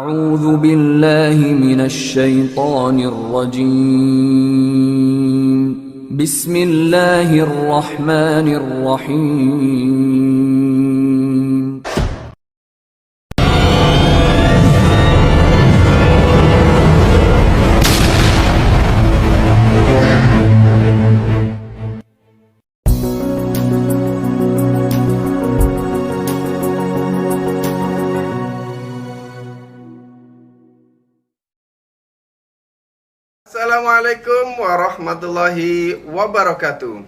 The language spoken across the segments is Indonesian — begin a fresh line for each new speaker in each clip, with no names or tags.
أعوذ بالله من الشيطان الرجيم بسم الله الرحمن الرحيم
Assalamualaikum warahmatullahi wabarakatuh.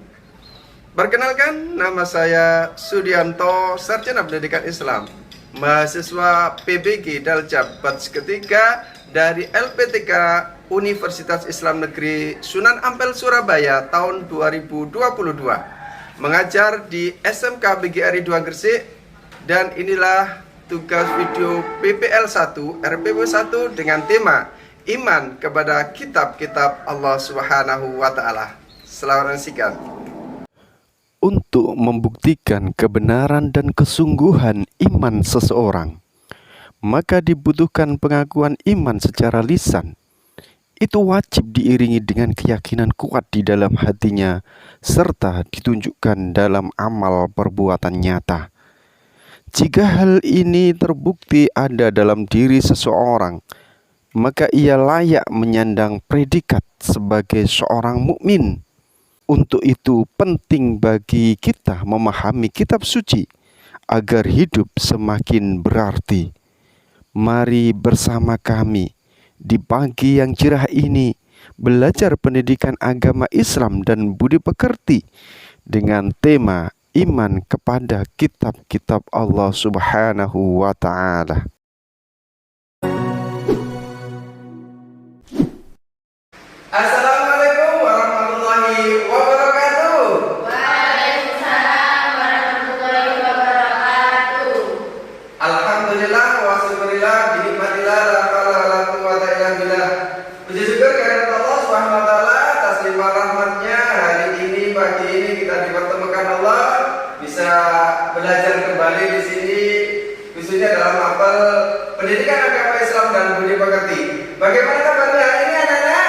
Perkenalkan, nama saya Sudianto, Sarjana Pendidikan Islam, mahasiswa PBG Daljab batch ketiga dari LPTK Universitas Islam Negeri Sunan Ampel Surabaya tahun 2022, mengajar di SMK BGRI 2 Gresik, dan inilah tugas video PPL 1 RPW 1 dengan tema iman kepada kitab-kitab Allah Subhanahu wa Ta'ala. Selamat menyaksikan.
Untuk membuktikan kebenaran dan kesungguhan iman seseorang, maka dibutuhkan pengakuan iman secara lisan. Itu wajib diiringi dengan keyakinan kuat di dalam hatinya, serta ditunjukkan dalam amal perbuatan nyata. Jika hal ini terbukti ada dalam diri seseorang, maka ia layak menyandang predikat sebagai seorang mukmin. Untuk itu penting bagi kita memahami kitab suci agar hidup semakin berarti. Mari bersama kami di pagi yang cerah ini belajar pendidikan agama Islam dan budi pekerti dengan tema iman kepada kitab-kitab Allah Subhanahu wa Ta'ala.
Assalamualaikum warahmatullahi wabarakatuh.
Waalaikumsalam warahmatullahi wabarakatuh.
Alhamdulillah wa syukurillah binikmatillah la haula wala quwwata illa billah. Puji syukur kehadirat Allah Subhanahu wa Ta'ala atas limpah rahmatnya. Hari ini, pagi ini kita dipertemukan Allah, bisa belajar kembali di sini, khususnya dalam apel pendidikan agama Islam dan budi pekerti. Bagaimana kabarnya hari ini anak-anak?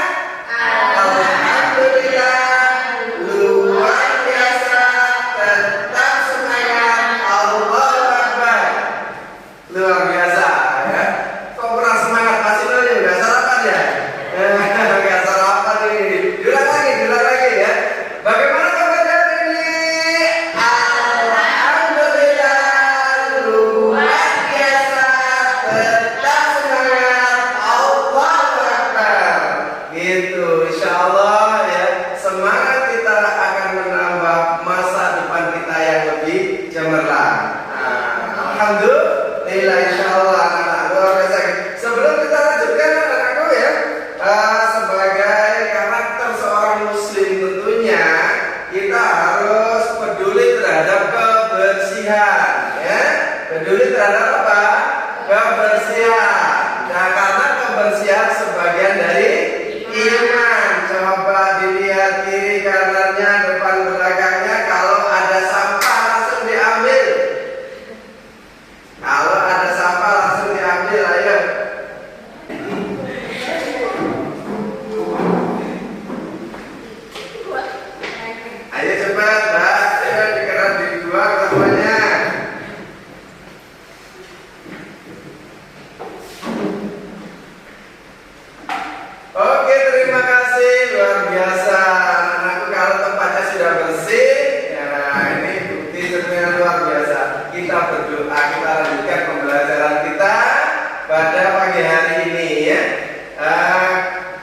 Alhamdulillah, luar biasa, tetap semangat, Allahu Akbar. Luar biasa ya. Kok kurang semangat masih nih, udah sarapan ya? Enggak sarapan ini. Diulang lagi ya. Bagaimana kabarnya hari ini? Alhamdulillah, luar biasa, tetap semangat, Allahu Akbar. Gitu, insya Allah ya, semangat kita akan menambah masa depan kita yang lebih cemerlang. Alhamdulillah, insya Allah anak-anak luar biasa. Sebelum kita lanjutkan anak-anakku ya, sebagai karakter seorang muslim tentunya kita harus peduli terhadap kebersihan ya. Peduli terhadap apa? Kebersihan. Nah, karena kebersihan sebagian dari iman. Coba dilihat kiri kanannya, depan belakangnya. Kalau ada sampah langsung diambil. Kalau ada sampah langsung diambil, ayo. Ayo cepat, Mbak. Ayo dikeras di dua semuanya. Oke, terima kasih, luar biasa anak-anakku. Kalau tempatnya sudah bersih, ya ini bukti sebenarnya luar biasa. Kita berdoa, kita lanjutkan pembelajaran kita pada pagi hari ini ya.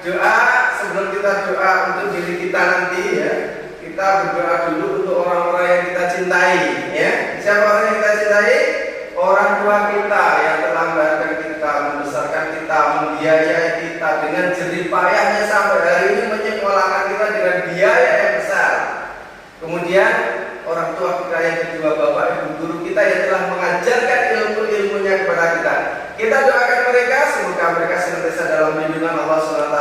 Doa, sebelum kita doa untuk diri kita nanti ya, kita berdoa dulu untuk orang-orang yang kita cintai ya. Siapa orang yang kita cintai? Orang tua kita yang telah melahirkan kita, membesarkan kita, membiayai kita dengan jerih payahnya sampai hari ini, menyekolahkan kita dengan biaya yang besar. Kemudian orang tua kita yang kedua, bapak ibu guru kita yang telah mengajarkan ilmu-ilmunya kepada kita. Kita doakan mereka, semoga mereka senantiasa dalam lindungan Allah SWT,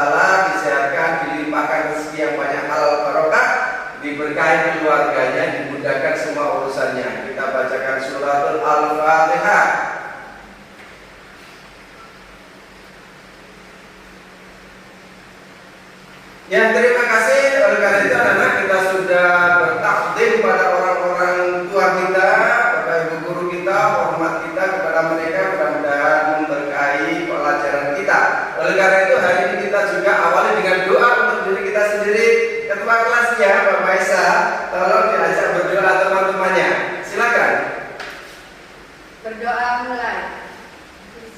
disehatkan, dilimpahkan rezeki yang banyak, halal barokah, diberkahi keluarganya, dimudahkan semua urusannya. Kita bacakan suratul Al-Fatihah. Ya, terima kasih. Oleh karena itu anak-anak, kita sudah bertakdim pada orang-orang tua kita, pada ibu guru kita, hormat kita kepada mereka, mudah-mudahan memberkahi pelajaran kita. Oleh karena itu hari ini kita juga awali dengan doa untuk diri kita sendiri. Ketua kelasnya Pak Maisa, tolong diajak berdoa teman-temannya. Silakan.
Berdoa mulai.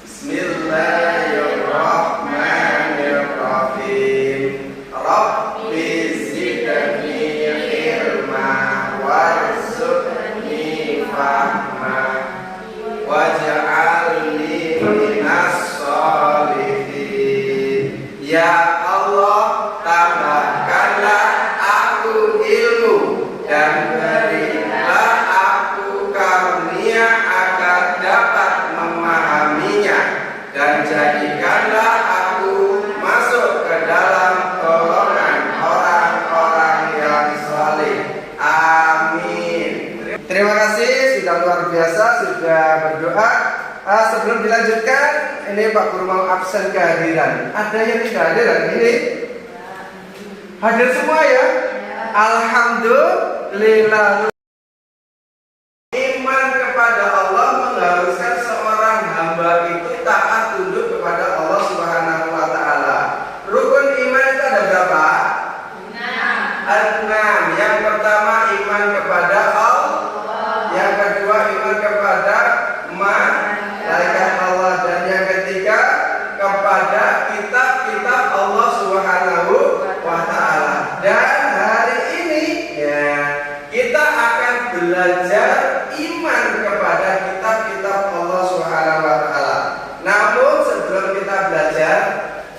Bismillahirrahmanirrahim. Rabbi zidni ilma warzuqni fahma waj'alni minas sholihin. Ya Allah, tambahkanlah aku ilmu dan berilah aku karunia agar dapat memahaminya, dan jadikanlah aku masuk ke dalam golongan orang-orang yang saleh. Amin. Terima kasih, sudah luar biasa, sudah berdoa. Sebelum dilanjutkan, ini Pak Guru mau absen kehadiran. Ada yang tidak hadir hari ini? Hadir semua ya? Alhamdulillah. Iman kepada Allah mengharuskan seorang hamba itu taat tunduk kepada Allah Subhanahu wa taala. Rukun iman itu ada berapa? 6. Yang pertama iman kepada Allah. Yang kedua iman kepada malaikat Allah, dan yang ketiga kepada kitab-kitab Allah Subhanahu wa taala. Dan hari ini ya kita akan belajar iman kepada kitab-kitab Allah Subhanahu wa taala. Namun sebelum kita belajar,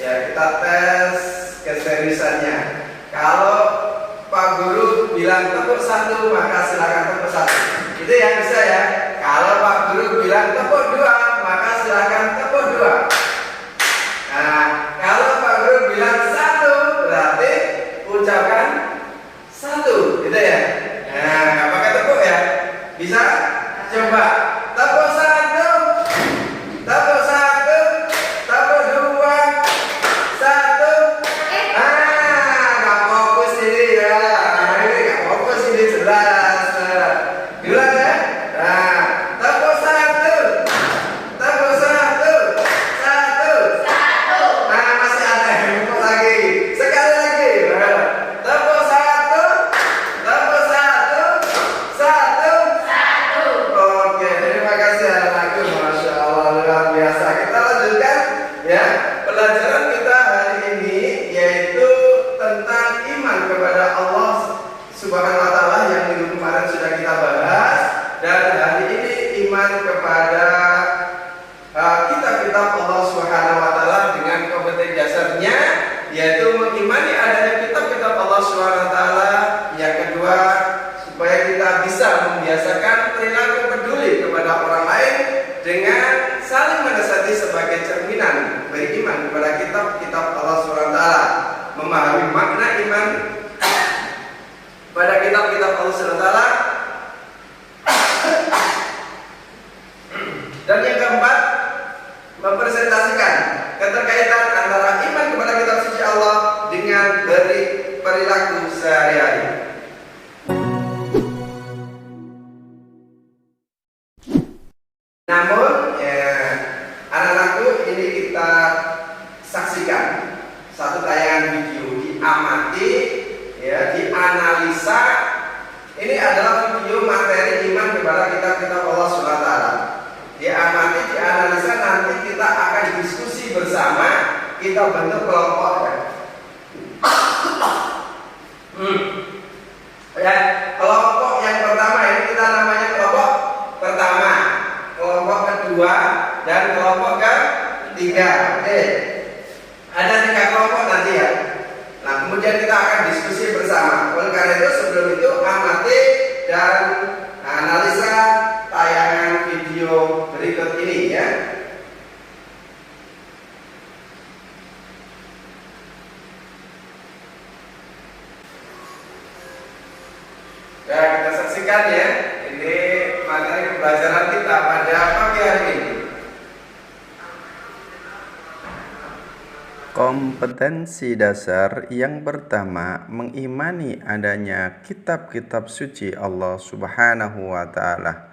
ya kita tes keseriusannya. Kalau Pak Guru bilang tepuk 1, maka silakan tepuk 1. Itu yang bisa ya. Kalau Pak Guru bilang tepuk 2, maka silakan tepuk 2. Nah, kalau Pak Guru bilang 1, berarti ucapkan 1, gitu ya. Nah, nggak pakai tepuk ya. Bisa? Coba tepuk 1, tepuk 1, tepuk 2, 1. Nggak fokus ini ya. Ini nggak fokus ini jelas. Jelas ya? Nah, tepuk 1, tepuk 1, 1. Nah, masih ada yang tepuk lagi. Sekali lagi. Tepuk 1, tepuk 1, 1. Oke, terima kasih anak-anakku. Masya Allah, luar biasa. Kita lanjutkan ya pelajaran kita hari ini, yaitu tentang iman kepada Allah Subhanahu wa taala yang minggu kemarin sudah kita bahas, dan hari ini iman kepada kitab-kitab Allah Subhanahu wa taala dengan kompetensi dasarnya, yaitu mengimani adanya kitab-kitab Allah Subhanahu wa taala. Yang kedua, supaya kita bisa membiasakan perilaku peduli kepada orang lain dengan saling menasihati sebagai cerminan beriman kepada kitab-kitab Allah Subhanahu wa taala, memahami makna iman pada kitab-kitab Allah Subhanahu wa taala. Dan yang keempat, mempresentasikan keterkaitan antara iman kepada kitab suci Allah dengan perilaku sehari-hari. Namun, anak-anakku, ini kita saksikan satu tayangan video, diamati, ya, dianalisa. Ini adalah video materi iman kepada kitab-kitab Allah Subhanahu wa taala. Diamati, dianalisa, nanti kita akan diskusi bersama, kita bentuk kelompok ya. Ya, kelompok yang pertama ini kita namanya kelompok pertama, kelompok kedua, dan kelompok ketiga. Oke. Ada 3 kelompok nanti ya. Nah, kemudian kita akan diskusi bersama. Oleh karena itu, sebelum itu amati dan analisa tayangan video berikut ini ya. Nah, kita saksikan ya. Ini materi pembelajaran kita pada pagi hari ini.
Kompetensi dasar yang pertama mengimani adanya kitab-kitab suci Allah Subhanahu wa taala.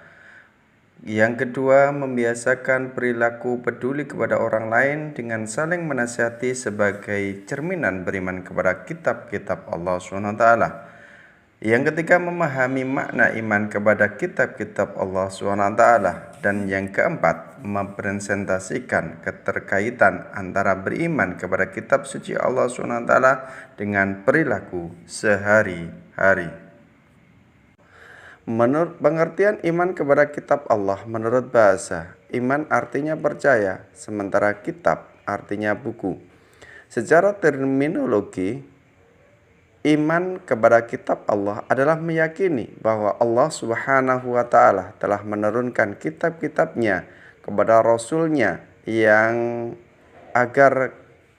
Yang kedua, membiasakan perilaku peduli kepada orang lain dengan saling menasihati sebagai cerminan beriman kepada kitab-kitab Allah Subhanahu wa taala. Yang ketiga, memahami makna iman kepada kitab-kitab Allah SWT. Dan yang keempat, mempresentasikan keterkaitan antara beriman kepada kitab suci Allah SWT dengan perilaku sehari-hari. Menurut pengertian iman kepada kitab Allah menurut bahasa, iman artinya percaya, sementara kitab artinya buku. Secara terminologi, iman kepada kitab Allah adalah meyakini bahwa Allah Subhanahu wa taala telah menurunkan kitab-kitabnya kepada Rasul-Nya yang agar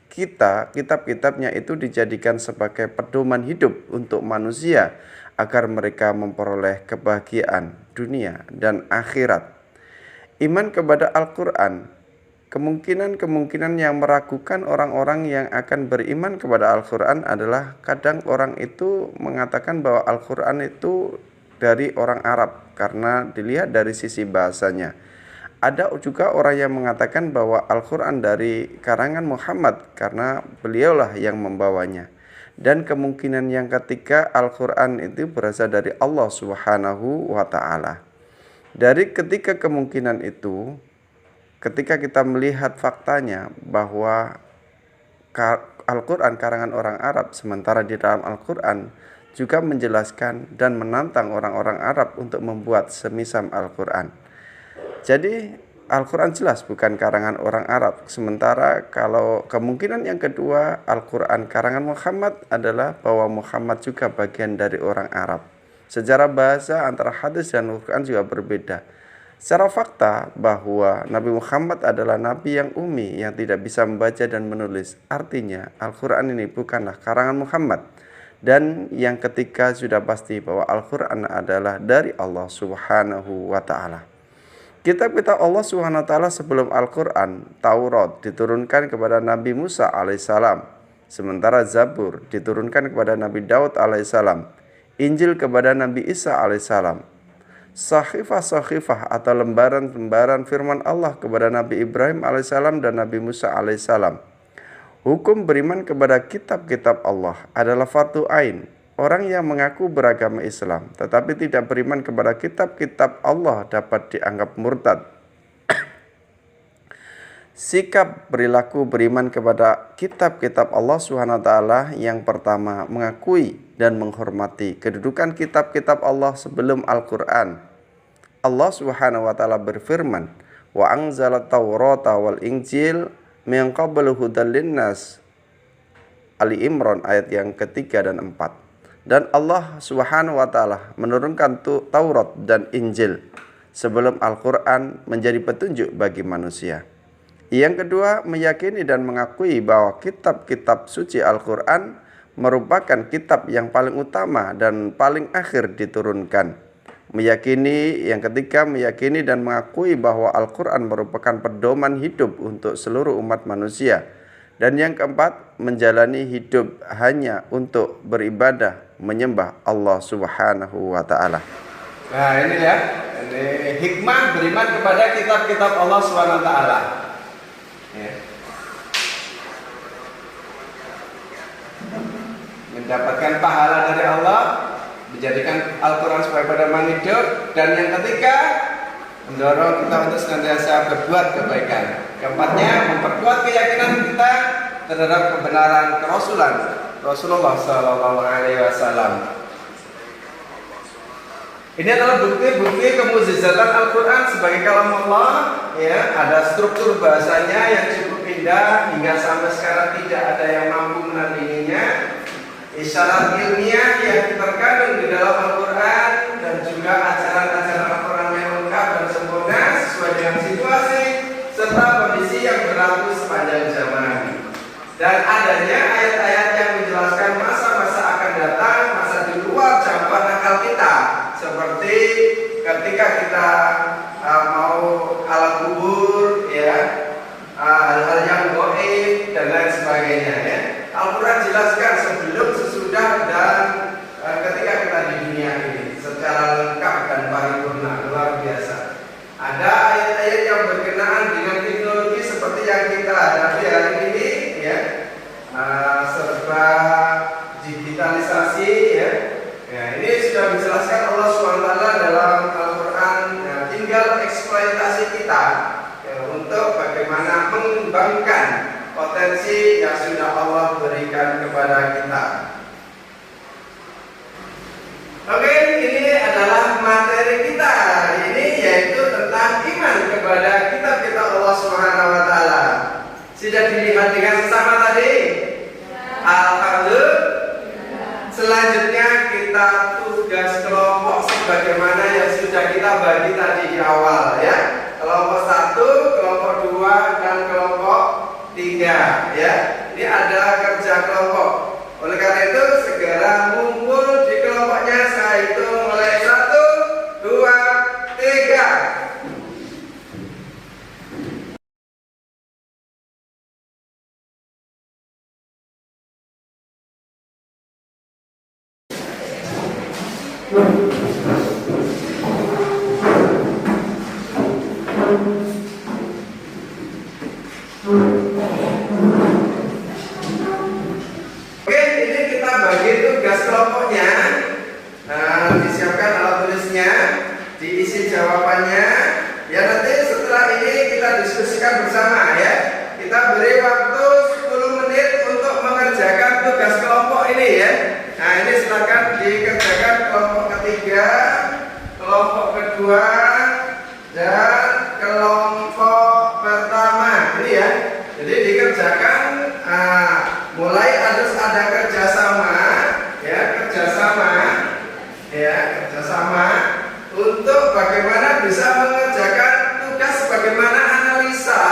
kitab-kitabnya itu dijadikan sebagai pedoman hidup untuk manusia agar mereka memperoleh kebahagiaan dunia dan akhirat. Iman kepada Al-Quran, kemungkinan yang meragukan orang-orang yang akan beriman kepada Al-Quran adalah kadang orang itu mengatakan bahwa Al-Quran itu dari orang Arab karena dilihat dari sisi bahasanya. Ada juga orang yang mengatakan bahwa Al-Quran dari karangan Muhammad karena beliaulah yang membawanya. Dan kemungkinan yang ketiga, Al-Quran itu berasal dari Allah Subhanahu wa ta'ala. Dari ketiga kemungkinan itu, ketika kita melihat faktanya bahwa Al-Quran karangan orang Arab, sementara di dalam Al-Quran juga menjelaskan dan menantang orang-orang Arab untuk membuat semisal Al-Quran. Jadi Al-Quran jelas bukan karangan orang Arab. Sementara kalau kemungkinan yang kedua, Al-Quran karangan Muhammad adalah bahwa Muhammad juga bagian dari orang Arab. Secara bahasa antara hadis dan Al-Quran juga berbeda. Secara fakta bahwa Nabi Muhammad adalah Nabi yang ummi, yang tidak bisa membaca dan menulis. Artinya Al-Quran ini bukanlah karangan Muhammad. Dan yang ketiga sudah pasti bahwa Al-Quran adalah dari Allah Subhanahu wa ta'ala. Kitab-kitab Allah Subhanahu wa ta'ala sebelum Al-Quran, Taurat diturunkan kepada Nabi Musa alaihissalam. Sementara Zabur diturunkan kepada Nabi Daud alaihissalam. Injil kepada Nabi Isa alaihissalam. Sahifah atau lembaran-lembaran firman Allah kepada Nabi Ibrahim alaihissalam dan Nabi Musa alaihissalam. Hukum beriman kepada kitab-kitab Allah adalah fardu ain. Orang yang mengaku beragama Islam tetapi tidak beriman kepada kitab-kitab Allah dapat dianggap murtad. Sikap perilaku beriman kepada kitab-kitab Allah SWT yang pertama, mengakui dan menghormati kedudukan kitab-kitab Allah sebelum Al-Quran. Allah SWT berfirman, wa anzala Taurata wal Injil min qablu hudal linnas. Ali Imran ayat yang ketiga dan 4. Dan Allah SWT menurunkan Taurat dan Injil sebelum Al-Quran menjadi petunjuk bagi manusia. Yang kedua, meyakini dan mengakui bahwa kitab-kitab suci Al-Quran merupakan kitab yang paling utama dan paling akhir diturunkan. Yang ketiga, meyakini dan mengakui bahwa Al-Quran merupakan pedoman hidup untuk seluruh umat manusia. Dan yang keempat, menjalani hidup hanya untuk beribadah, menyembah Allah Subhanahu wa ta'ala.
Nah ini ya, ini hikmah beriman kepada kitab-kitab Allah Subhanahu wa ta'ala. Ya. Mendapatkan pahala dari Allah, menjadikan Al-Quran sebagai pedoman hidup. Dan yang ketiga, mendorong kita untuk senantiasa berbuat kebaikan. Keempatnya, memperkuat keyakinan kita terhadap kebenaran kerasulan Rasulullah Sallallahu Alaihi Wasallam. Ini adalah bukti-bukti kemukjizatan Al-Quran sebagai kalam Allah. Ya, ada struktur bahasanya yang cukup indah hingga sampai sekarang tidak ada yang mampu menandinginya. Isyarat ilmiah yang terkandung di dalam Al-Quran dan juga ajaran-ajaran Al-Quran yang lengkap dan sempurna sesuai dengan situasi serta kondisi yang berlaku sepanjang zaman. Dan adanya ayat-ayat yang menjelaskan masa-masa akan datang, masa di luar jangkauan akal kita, seperti ketika kita mau alam kubur, ya, hal-hal yang gaib dan lain sebagainya. digitalisasi ya. Ya, ini sudah dijelaskan Allah SWT dalam Al-Quran. Nah, tinggal eksploitasi kita ya, untuk bagaimana mengembangkan potensi yang sudah Allah berikan kepada kita. Oke, ini adalah materi kita hari ini, yaitu tentang iman kepada kitab-kitab Allah Subhanahu wa taala. Sudah dilihat dengan sesama tadi? Alhamdulillah. Selanjutnya kita tugas kelompok sebagaimana yang sudah kita bagi tadi di awal ya. Kelompok 1, kelompok 2 dan kelompok 3 ya. Ini ada kerja kelompok. Oleh karena itu segera ngumpul di kelompoknya. Saya hitung mulai 1, 2, 3. Oke, ini kita bagi tugas kelompoknya. Nah, disiapkan alat tulisnya, diisi jawabannya. Ya, nanti setelah ini kita diskusikan bersama ya. Kita beri waktu 10 menit untuk mengerjakan tugas kelompok ini ya. Nah, ini silakan dikerjakan kelompok ketiga, kelompok kedua, dan kelompok pertama. Ini ya. Jadi dikerjakan mulai harus ada kerjasama untuk bagaimana bisa mengerjakan tugas, bagaimana analisa,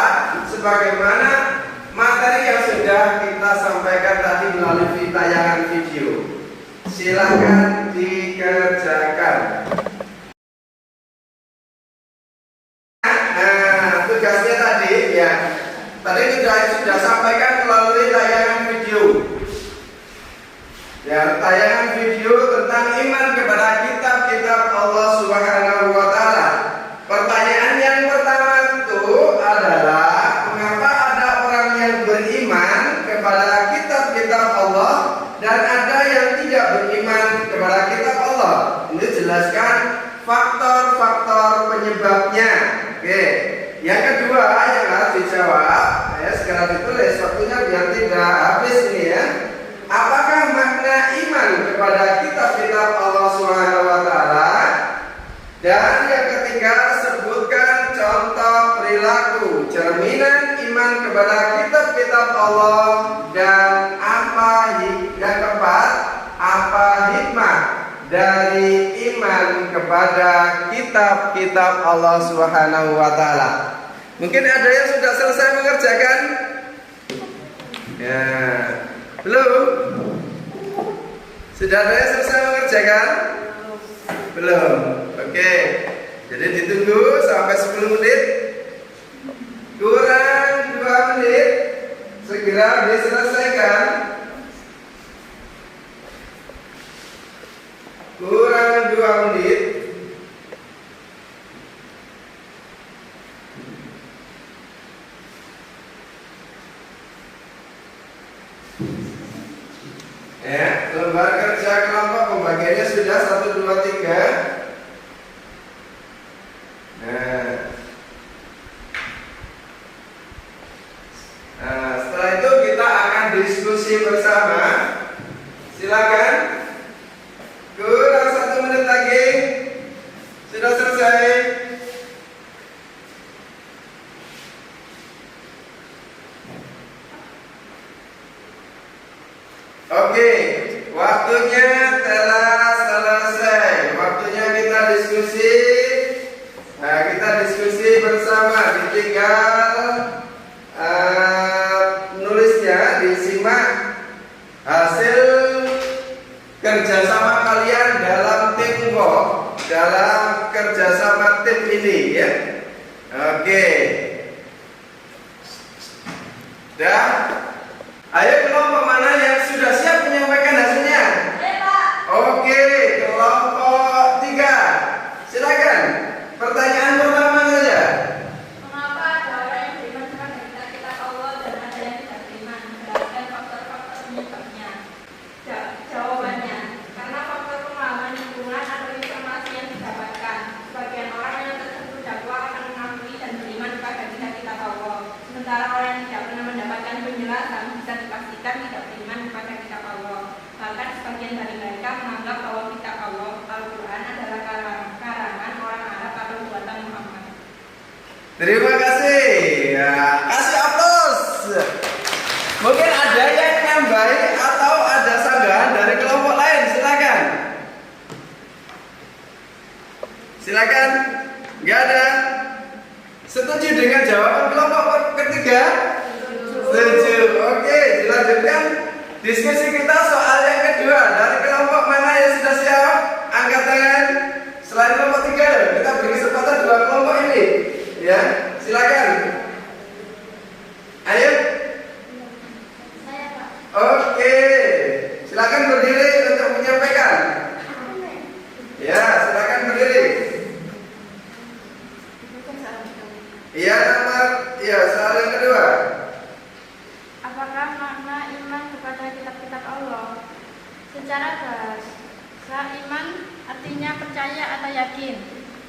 sebagaimana materi yang sudah kita sampaikan tadi melalui tayangan video. Silakan dikerjakan. Nah, tugasnya tadi ya. Tadi sudah sampaikan melalui tayangan video. Ya, tayangan video tentang iman kepada kitab-kitab Allah Subhanahu wa taala. Pertanyaan yang pertama itu adalah mengapa ada orang yang beriman kepada kitab-kitab Allah dan ada yang tidak beriman kepada kitab Allah? Ini jelaskan faktor-faktor penyebabnya. Oke. Yang kedua yang harus dijawab, ya segera ditulis waktunya biar tidak habis ini ya. Apakah makna iman kepada kitab-kitab Allah Subhanahu wa taala? Dan yang ketiga, sebutkan contoh perilaku cerminan iman kepada kitab-kitab Allah dan yang keempat, apa hikmah dari iman kepada kitab-kitab Allah Subhanahu wa taala. Mungkin ada yang sudah selesai mengerjakan? Ya. Belum? Sudah ada yang selesai mengerjakan? Belum. Oke. Jadi ditunggu sampai 10 menit. Kurang 2 menit. Segera diselesaikan. Kurang 2 menit. Ya, lembar kerja kelompok pembagiannya sudah 1, 2, 3. Nah, setelah itu kita akan diskusi bersama. Silakan. Kurang 1 menit lagi. Sudah selesai. Oke, waktunya telah selesai. Waktunya kita diskusi. Nah, kita diskusi bersama. Tinggal nulisnya, disimak hasil kerjasama kalian dalam teamwork, dalam kerjasama tim ini ya. Oke. Dan ayo kelompok mana yang sudah siap menyampaikan hasilnya? Oke, kelompok 3. Silakan. Pertanyaan pertama saja.
Mengapa ada orang yang beriman kepada kitab Allah dan ada yang tidak beriman? Jelaskan faktor-faktor penyebabnya. Jawaban
Terima kasih. Ya, kasih aplaus. Mungkin ada yang nambahi atau ada sanggahan dari kelompok lain, silakan. Silakan. Enggak ada. Setuju dengan jawaban kelompok ketiga? Setuju. Oke, dilanjutkan diskusi kita soal yang kedua. Dari kelompok mana yang sudah siap? Angkat tangan. Selain kelompok tiga, kita beri kesempatan dua kelompok ini. Ya, silakan. Ayo.
Saya, Pak.
Oke, silakan berdiri untuk menyampaikan. Ya, silakan berdiri. Iya, soal yang kedua.
Apakah makna iman kepada kitab-kitab Allah? Secara bahasa, iman artinya percaya atau yakin.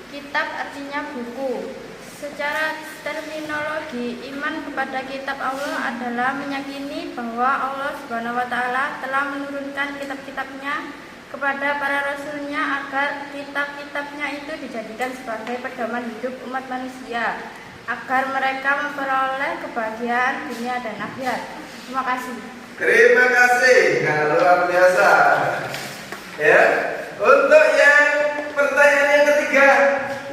Kitab artinya buku. Secara terminologi, iman kepada kitab Allah adalah meyakini bahwa Allah Subhanahu wa Ta'ala telah menurunkan kitab-kitabnya kepada para rasulnya agar kitab-kitabnya itu dijadikan sebagai pedoman hidup umat manusia, agar mereka memperoleh kebahagiaan dunia dan akhirat. Terima kasih.
Terima kasih. Nah, luar biasa. Ya, untuk yang pertanyaan yang ketiga.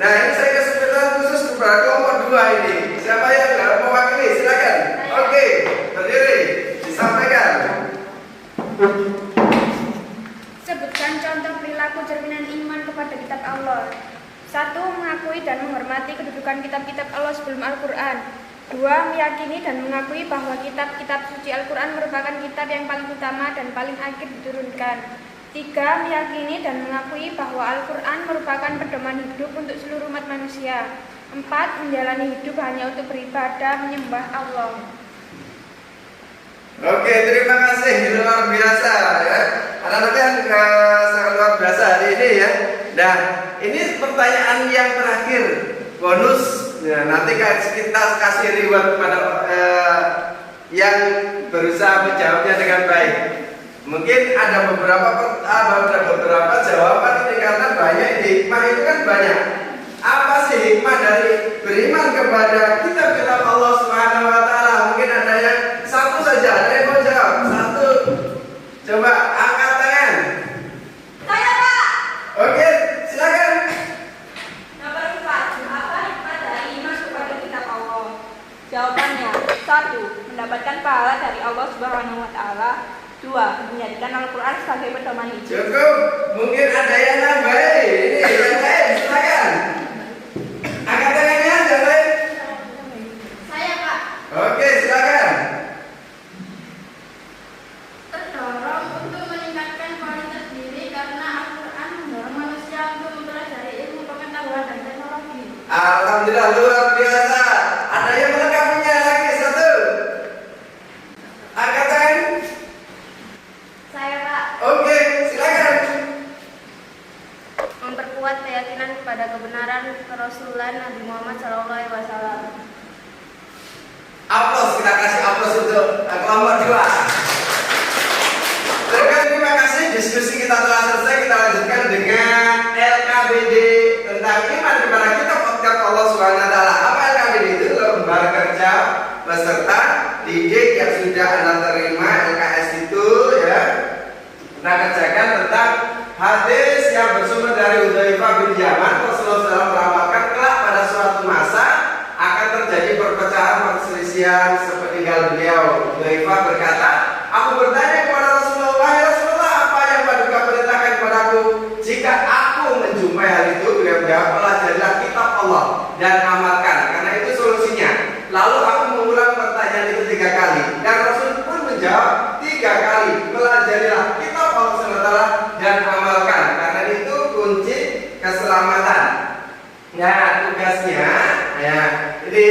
Nah, ini saya kesempatan khusus kepada kelompok dua ini. Siapa yang mewakili? Silakan. Oke, berdiri. Disampaikan.
Sebutkan contoh perilaku cerminan iman kepada kitab Allah. 1. Mengakui dan menghormati kedudukan kitab-kitab Allah sebelum Al-Quran. 2. Meyakini dan mengakui bahwa kitab-kitab suci Al-Quran merupakan kitab yang paling utama dan paling akhir diturunkan. 3. Meyakini dan mengakui bahwa Al-Quran merupakan pedoman hidup untuk seluruh umat manusia. 4. Menjalani hidup hanya untuk beribadah menyembah Allah.
Oke, terima kasih. Luar biasa ya. Anak-anak yang sangat luar biasa hari ini ya. Nah, ini pertanyaan yang terakhir, bonus. Ya, nanti kita kasih reward kepada yang berusaha menjawabnya dengan baik. Mungkin ada beberapa jawaban ini karena banyak hikmah itu kan banyak. Apa sih hikmah dari beriman kepada kitab-kitab Allah Subhanahu wa Ta'ala? Mungkin ada yang satu saja, ada yang mau jawab. Satu. Coba angkat tangan.
Saya, Pak.
Oke, silakan.
Nomor 4. Apa hikmah dari iman kepada kitab Allah? Jawabannya, 1. Mendapatkan pahala dari Allah Subhanahu wa Ta'ala. 2. Menjadikan Al-Quran sebagai pedoman hidup.
Cukup. Mungkin ada yang nambahin. Ini yang lain, silakan. Angkat tangannya, yang lain.
Saya, Pak.
Oke, silakan.
Terdorong untuk meningkatkan kualitas diri karena Al-Quran mendorong manusia untuk mempelajari ilmu pengetahuan dan teknologi.
Alhamdulillah, luar biasa. Ada yang melengkapinya lagi? Satu. Angkat tangan.
Saya, Pak.
Oke, silakan.
Memperkuat keyakinan kepada kebenaran kerasulan Nabi Muhammad SAW.
Aplaus, kita kasih aplaus untuk kelompok dua. Terima kasih, diskusi kita telah selesai. Kita lanjutkan dengan LKBD tentang iman kepada kitab Allah Subhanahu wa Ta'ala. Apa LKBD itu? Lembar kerja peserta didik yang sudah Anda terima LKS itu ya. Kita kerjakan tentang hadis yang bersumber dari Hudzaifah bin Yaman. Rasulullah SAW meramalkan kelak pada suatu masa akan terjadi perpecahan perselisihan sepeninggal beliau. Hudzaifah berkata, aku bertanya kepada Rasulullah, ya Rasulullah, apa yang paduka perintahkan kepadaku? Jika aku menjumpai hal itu, beliau menjawab, pelajarilah kitab Allah dan amalkan, karena itu solusinya. Lalu aku mengulang pertanyaan itu 3 kali, dan Rasul pun menjawab 3 kali, pelajarilah kitab Allah SWT dan amalkan, karena itu kunci keselamatan. Nah, tugasnya ya, jadi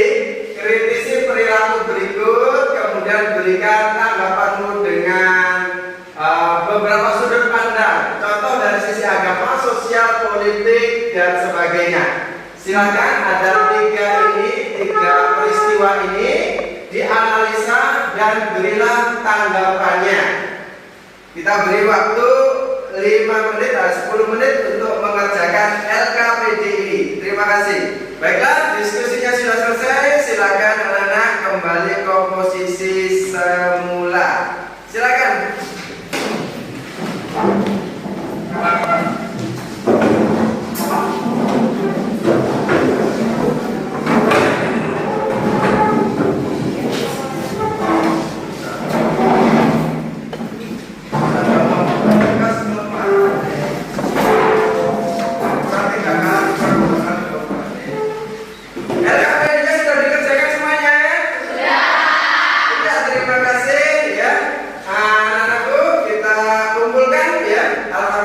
kritisi perilaku berikut, kemudian berikan tanggapanmu dengan beberapa sudut pandang, contoh dari sisi agama, sosial, politik, dan sebagainya. Silakan, ada 3 peristiwa ini dianalisa dan berilah tanggapannya. Kita beri waktu 5 menit atau 10 menit untuk mengerjakan LKPD ini. Terima kasih. Baiklah, diskusinya sudah selesai.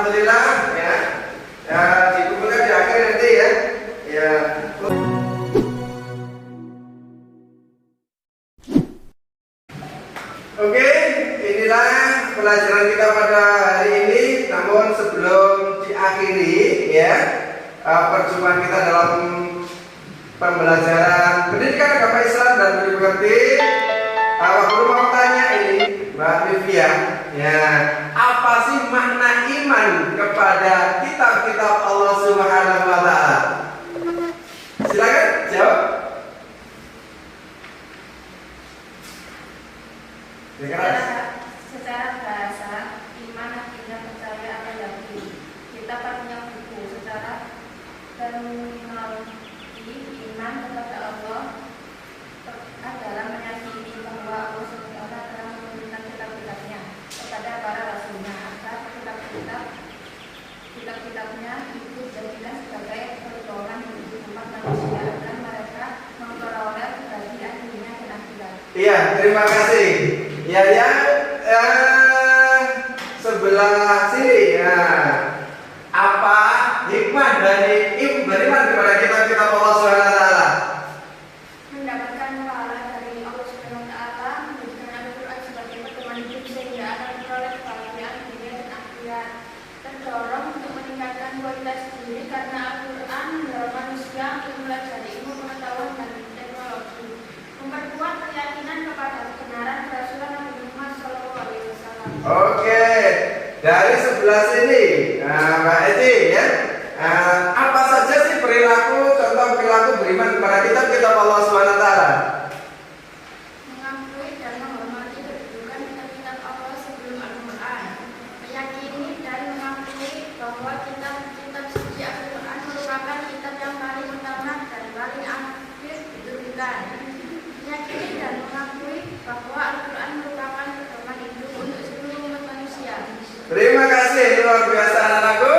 alhamdulillah ya. Ya, dikumpulkan di akhir nanti ya. Ya. Oke, inilah pelajaran kita pada hari ini. Namun sebelum diakhiri ya, perjumpaan kita dalam pembelajaran pendidikan agama Islam dan budi pekerti, aku mau tanya ini Mbak Livia, ya, apa sih makna iman kepada kitab-kitab Allah Subhanahu wa Ta'ala? Silakan jawab.
Secara bahasa, iman artinya percaya atau yakin. Kita punya buku secara terminologi. Iman kepada Allah adalah meyakini bahwa Allah SWT telah menurunkan kitab-kitabnya kepada para rasulnya agar kitab-kitabnya itu dijadikan sebagai pertolongan hidup umat manusia agar mereka memperoleh kebahagiaan dunia dan akhirat.
Iya, terima kasih. Ya, sebelah sini ya. Apa hikmah dari beriman kepada kitab-kitab Allah Subhanahu wa Ta'ala?
Mendapatkan pahala dari Allah Subhanahu wa Ta'ala, menjadikan Al-Quran sebagai pedoman hidup sehingga akan memperoleh kebahagiaan dunia dan akhirat. Terdorong untuk meningkatkan kualitas diri karena Al-Quran mendorong manusia untuk mempelajari ilmu pengetahuan dan teknologi, memperkuat keyakinan kepada kebenaran Rasulullah Nabi Muhammad SAW.
Oke, dari sebelah sini, Mbak Edi ya. Apa saja sih contoh perilaku beriman kepada kitab-kitab Allah Subhanahu wa Ta'ala?
Mengakui dan menghormati kedudukan kitab-kitab Allah sebelum Al-Quran, meyakini dan mengakui bahwa kitab-kitab suci Al-Quran merupakan kitab yang paling utama dan paling akhir diturunkan, meyakini dan mengakui bahwa Al-Quran merupakan pedoman hidup untuk seluruh umat manusia.
Terima kasih, luar biasa anak-anakku.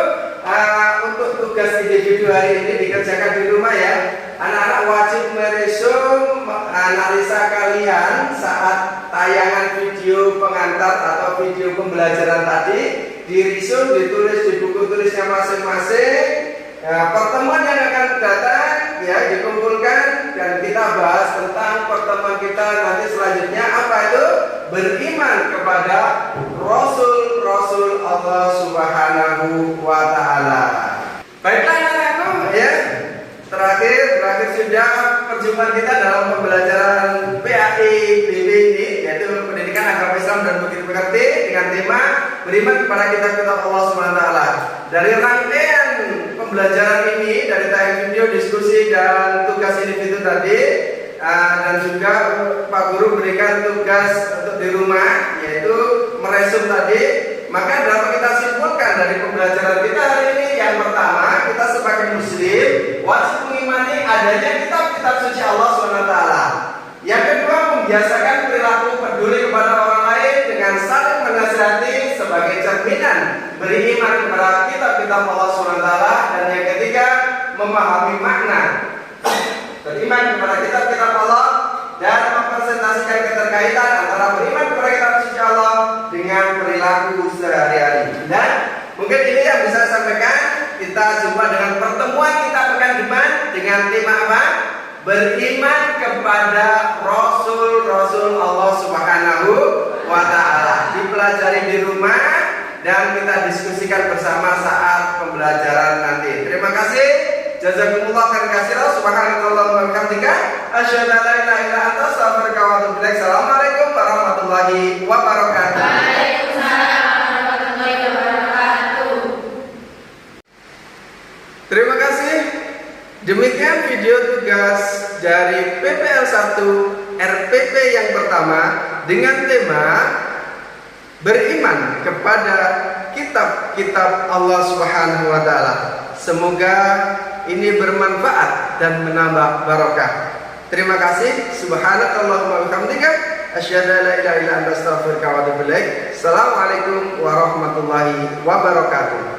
Untuk tugas individu hari ini dikerjakan di rumah ya. Anak-anak wajib meresum analisa kalian saat tayangan video pengantar atau video pembelajaran tadi. Dirisum, ditulis di buku tulisnya masing-masing. Pertemuan yang akan datang ya dikumpulkan dan kita bahas tentang pertemuan kita nanti selanjutnya apa itu beriman kepada Rasul Allah Subhanahu wa Ta'ala. Baiklah anak-anakku ya. Berakhir sudah perjumpaan kita dalam pembelajaran PAI BB ini, yaitu pendidikan agama Islam dan budi pekerti dengan tema beriman kepada kitab-kitab Allah Subhanahu wa Ta'ala. Dari rangkaian pembelajaran ini, dari tayangan video, diskusi dan tugas individu tadi, dan juga Pak Guru berikan tugas untuk di rumah, yaitu meresum tadi. Maka dapat kita simpulkan dari pembelajaran kita hari ini, yang pertama, kita sebagai muslim wajib mengimani adanya kitab-kitab suci Allah SWT. Yang kedua, membiasakan perilaku peduli kepada orang lain dengan saling menasihati sebagai cerminan beriman kepada kitab-kitab Allah SWT. Dan yang ketiga, memahami makna beriman kepada kitab-kitab Allah dan mempresentasikan keterkaitan antara beriman kepada kitab suci Allah dengan perilaku sehari-hari. Dan mungkin ini yang bisa saya sampaikan. Kita jumpa dengan pertemuan kita pekan depan dengan tema apa? Beriman kepada Rasul Allah Subhanahu wa Ta'ala. Dipelajari di rumah dan kita diskusikan bersama saat pembelajaran nanti. Terima kasih. Jazakumullah khairan katsiran. Subhanakallahumma wa bihamdika asyhadu an la ilaha illa anta astaghfiruka wa atubu ilaik. Assalamualaikum warahmatullahi wabarakatuh.
Waalaikumsalam warahmatullahi wabarakatuh.
Terima kasih. Demikian video tugas dari PPL 1 RPP yang pertama dengan tema beriman kepada kitab-kitab Allah Subhanahu wa Ta'ala. Semoga ini bermanfaat dan menambah barokah. Terima kasih. Subhanakallahumma wa bihamdika asyhadu an la ilaha illa anta astaghfiruka wa atubu ilaik. Assalamualaikum warahmatullahi wabarakatuh.